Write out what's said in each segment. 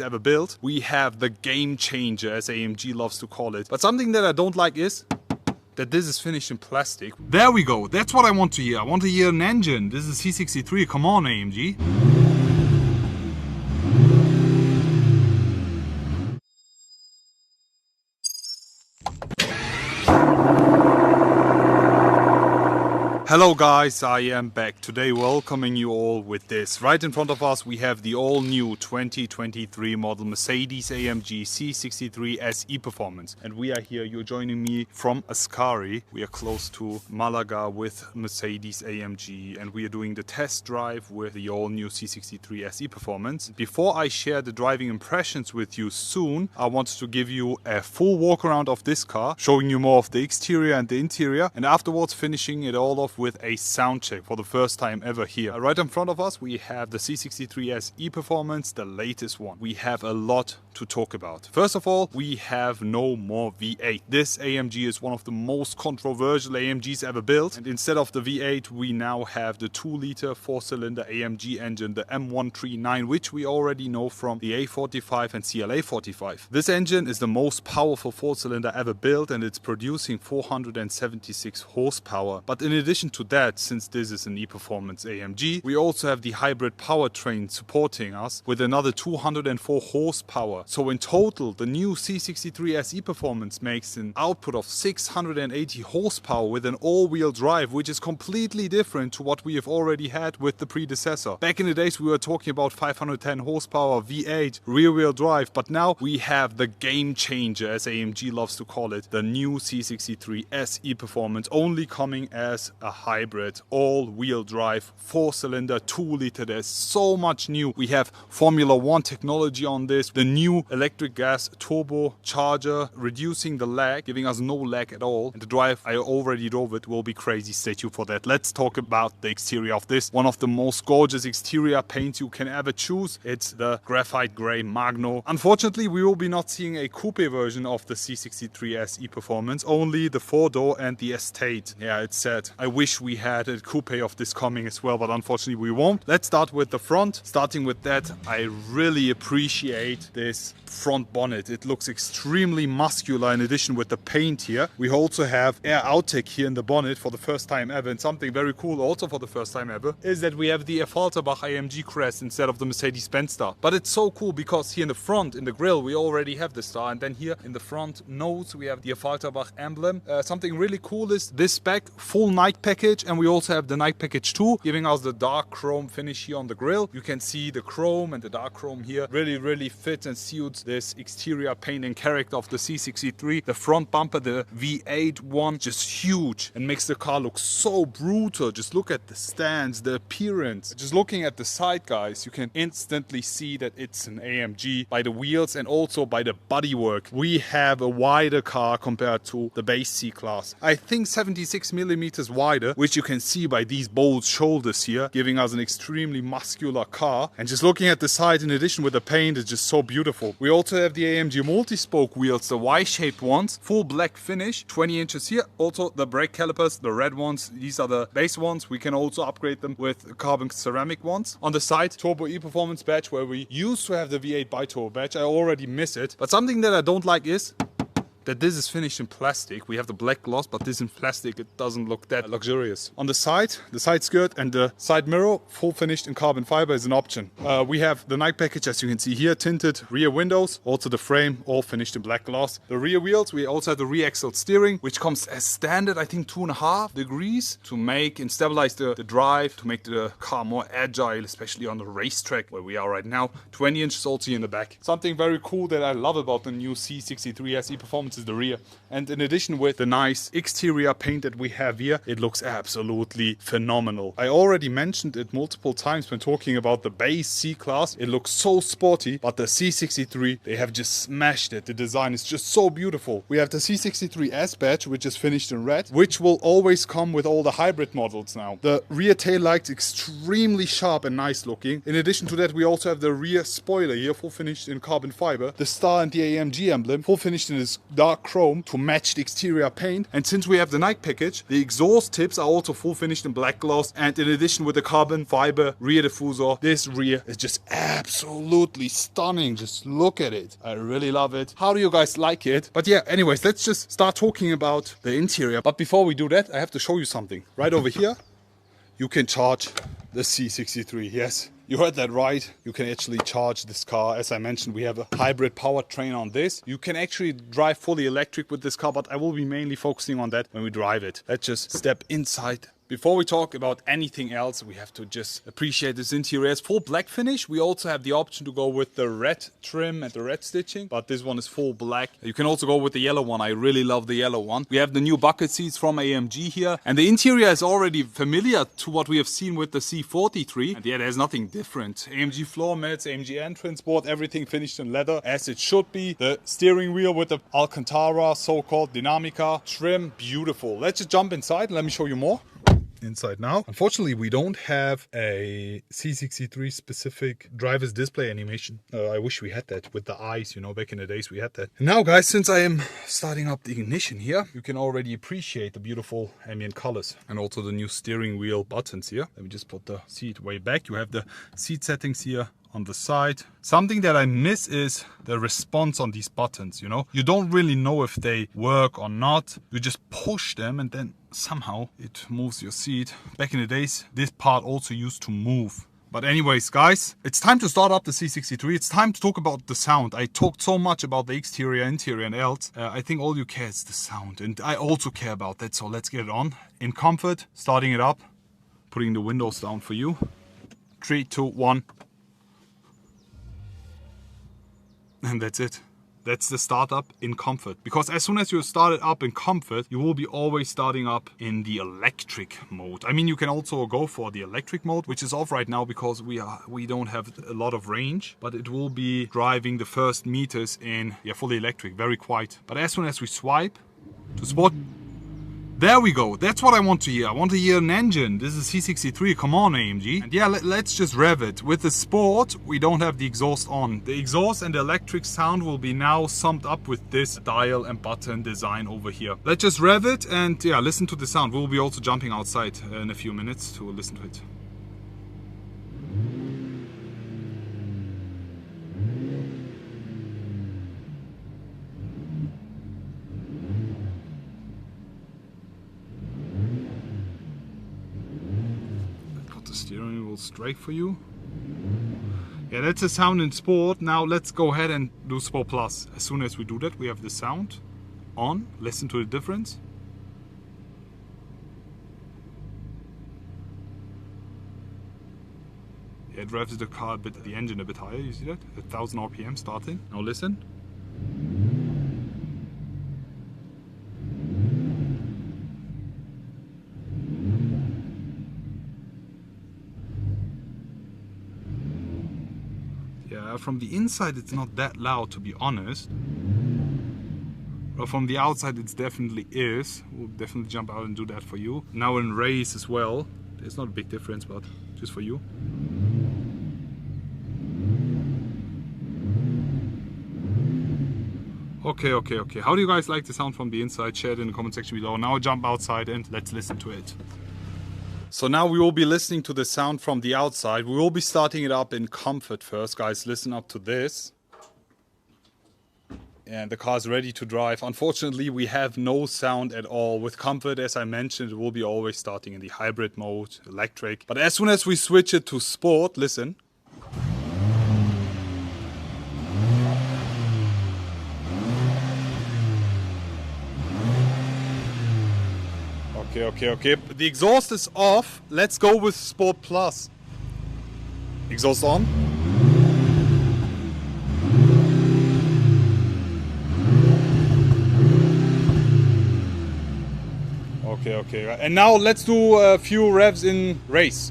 AMGs ever built. We have the game changer, as AMG loves to call it. But something that I don't like is that this is finished in plastic. There we go. That's what I want to hear. I want to hear an engine. This is C63. Come on, AMG. Hello guys, I am back today welcoming you all with this. Right in front of us we have the all new 2023 model Mercedes-AMG C63 SE Performance. And we are here, you're joining me from Ascari. We are close to Malaga with Mercedes-AMG and we are doing the test drive with the all new C63 SE Performance. Before I share the driving impressions with you soon, I wanted to give you a full walk around of this car, showing you more of the exterior and the interior, and afterwards finishing it all off with a sound check for the first time ever here. Right in front of us we have the C63 SE Performance, the latest one. We have a lot to talk about. First of all, we have no more V8. This AMG is one of the most controversial AMGs ever built, and instead of the V8 we now have the 2-liter 4-cylinder AMG engine, the M139, which we already know from the A45 and CLA45. This engine is the most powerful 4-cylinder ever built and it's producing 476 horsepower. But in addition to that, since this is an E-Performance AMG, we also have the hybrid powertrain supporting us with another 204 horsepower. So in total, the new C63 SE Performance makes an output of 680 horsepower with an all-wheel drive, which is completely different to what we have already had with the predecessor. Back in the days we were talking about 510 horsepower V8 rear-wheel drive, but now we have the game changer, as AMG loves to call it, the new C63 SE Performance, only coming as a hybrid all-wheel drive 4-cylinder 2-liter. There's so much new. We have Formula 1 technology on this, the new electric gas turbo charger, reducing the lag, giving us no lag at all. And the drive, I already drove it, will be crazy. Stay tuned for that. Let's talk about the exterior of this. One of the most gorgeous exterior paints you can ever choose. It's the graphite gray Magno. Unfortunately, we will be not seeing a coupe version of the C63 SE Performance, only the 4-door and the Estate. Yeah, it's sad. I wish we had a coupe of this coming as well, but unfortunately we won't. Let's start with the front. Starting with that, I really appreciate this front bonnet. It looks extremely muscular. In addition with the paint here, we also have air outtake here in the bonnet for the first time ever. And something very cool also for the first time ever is that we have the Falterbach AMG crest instead of the Mercedes-Benz star. But it's so cool because here in the front, in the grille, we already have the star, and then here in the front nose we have the Falterbach emblem. Something really cool is this back full night package, and we also have the night package 2, giving us the dark chrome finish here on the grille. You can see the chrome and the dark chrome here really fits and suits this exterior paint and character of the C63. The front bumper, the V8 one, just huge and makes the car look so brutal. Just look at the stance, the appearance. Just looking at the side, guys, you can instantly see that it's an AMG by the wheels and also by the bodywork. We have a wider car compared to the base C-Class. I think 76 millimeters wider, which you can see by these bold shoulders here, giving us an extremely muscular car. And just looking at the side, in addition with the paint, it's just so beautiful. We also have the AMG multi-spoke wheels, the Y-shaped ones, full black finish, 20 inches here. Also the brake calipers, the red ones, these are the base ones. We can also upgrade them with carbon ceramic ones. On the side, Turbo E-Performance badge, where we used to have the V8 bi-turbo badge. I already miss it. But something that I don't like is that this is finished in plastic. We have the black gloss, but this in plastic, it doesn't look that luxurious. On the side skirt and the side mirror, full finished in carbon fiber, is an option. We have the night package, as you can see here, tinted rear windows, also the frame, all finished in black gloss. The rear wheels, we also have the rear axle steering, which comes as standard, I think 2.5 degrees to make and stabilize the drive, to make the car more agile, especially on the racetrack where we are right now. 20 inches also here in the back. Something very cool that I love about the new C63 SE Performance is the rear. And in addition with the nice exterior paint that we have here, it looks absolutely phenomenal. I already mentioned it multiple times when talking about the base C-Class. It looks so sporty, but the C63, they have just smashed it. The design is just so beautiful. We have the C63 S badge, which is finished in red, which will always come with all the hybrid models now. The rear tail lights extremely sharp and nice looking. In addition to that, we also have the rear spoiler here, full finished in carbon fiber. The star and the AMG emblem, full finished in this dark chrome to match the exterior paint. And since we have the Nike package, the exhaust tips are also full finished in black gloss. And in addition with the carbon fiber rear diffuser, this rear is just absolutely stunning. Just look at it. I really love it. How do you guys like it? But yeah, anyways, let's just start talking about the interior. But before we do that, I have to show you something. Right over here, you can charge the C63. Yes, you heard that right. You can actually charge this car. As I mentioned, we have a hybrid powertrain on this. You can actually drive fully electric with this car, but I will be mainly focusing on that when we drive it. Let's just step inside. Before we talk about anything else, we have to just appreciate this interior. It's full black finish. We also have the option to go with the red trim and the red stitching, but this one is full black. You can also go with the yellow one. I really love the yellow one. We have the new bucket seats from AMG here, and the interior is already familiar to what we have seen with the C43. And yeah, there's nothing different. AMG floor mats, AMG entrance board, everything finished in leather as it should be. The steering wheel with the Alcantara, so-called Dinamica trim, beautiful. Let's just jump inside and let me show you more. Inside now. Unfortunately, we don't have a C63 specific driver's display animation. I wish we had that with the eyes, you know, back in the days we had that. And now guys, since I am starting up the ignition here, you can already appreciate the beautiful ambient colors and also the new steering wheel buttons here. Let me just put the seat way back. You have the seat settings here on the side. Something that I miss is the response on these buttons, you know. You don't really know if they work or not. You just push them and then somehow it moves your seat. Back in the days, this part also used to move. But anyways, guys, it's time to start up the C63. It's time to talk about the sound. I talked so much about the exterior, interior and else. I think all you care is the sound. And I also care about that, so let's get it on. In comfort, starting it up, putting the windows down for you. 3, 2, 1. And that's it. That's the startup in comfort. Because as soon as you start it up in comfort, you will be always starting up in the electric mode. I mean, you can also go for the electric mode, which is off right now because we don't have a lot of range. But it will be driving the first meters in fully electric, very quiet. But as soon as we swipe to sport, there we go. That's what I want to hear. I want to hear an engine. This is C63. Come on, AMG. And yeah, let's just rev it. With the Sport, we don't have the exhaust on. The exhaust and the electric sound will be now summed up with this dial and button design over here. Let's just rev it and yeah, listen to the sound. We'll be also jumping outside in a few minutes to listen to it. The steering wheel straight for you. Yeah, that's the sound in Sport. Now let's go ahead and do Sport Plus. As soon as we do that, we have the sound on. Listen to the difference. Yeah, it revs the car a bit, the engine a bit higher. You see that? 1000 RPM starting. Now listen. Yeah, from the inside it's not that loud, to be honest. But from the outside it definitely is. We'll definitely jump out and do that for you. Now in race as well. There's not a big difference, but just for you. Okay. How do you guys like the sound from the inside? Share it in the comment section below. Now jump outside and let's listen to it. So now we will be listening to the sound from the outside. We will be starting it up in comfort first. Guys, listen up to this. And the car is ready to drive. Unfortunately, we have no sound at all. With comfort, as I mentioned, it will be always starting in the hybrid mode, electric. But as soon as we switch it to Sport, listen. Okay. The exhaust is off. Let's go with Sport Plus. Exhaust on. Okay. And now let's do a few revs in race.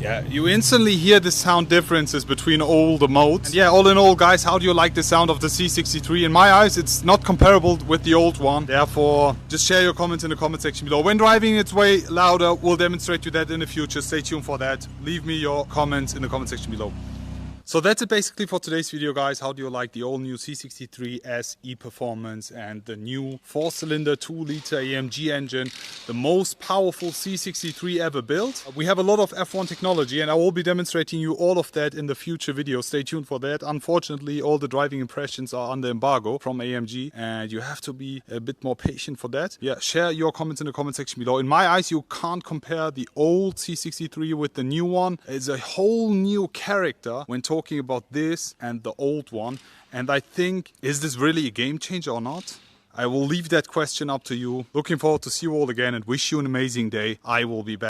Yeah, You instantly hear the sound differences between all the modes. And yeah, all in all, guys, how do you like the sound of the C63? In my eyes, it's not comparable with the old one. Therefore, just share your comments in the comment section below. When driving, it's way louder. We'll demonstrate you that in the future. Stay tuned for that. Leave me your comments in the comment section below. So that's it basically for today's video, guys. How do you like the all-new C63 SE performance and the new 4-cylinder 2-liter AMG engine, the most powerful C63 ever built? We have a lot of F1 technology and I will be demonstrating you all of that in the future videos. Stay tuned for that. Unfortunately, all the driving impressions are under embargo from AMG and you have to be a bit more patient for that. Yeah, share your comments in the comment section below. In my eyes, you can't compare the old C63 with the new one. It's a whole new character when talking about this and the old one, and I think, is this really a game changer or not? I will leave that question up to you. Looking forward to see you all again and wish you an amazing day. I will be back.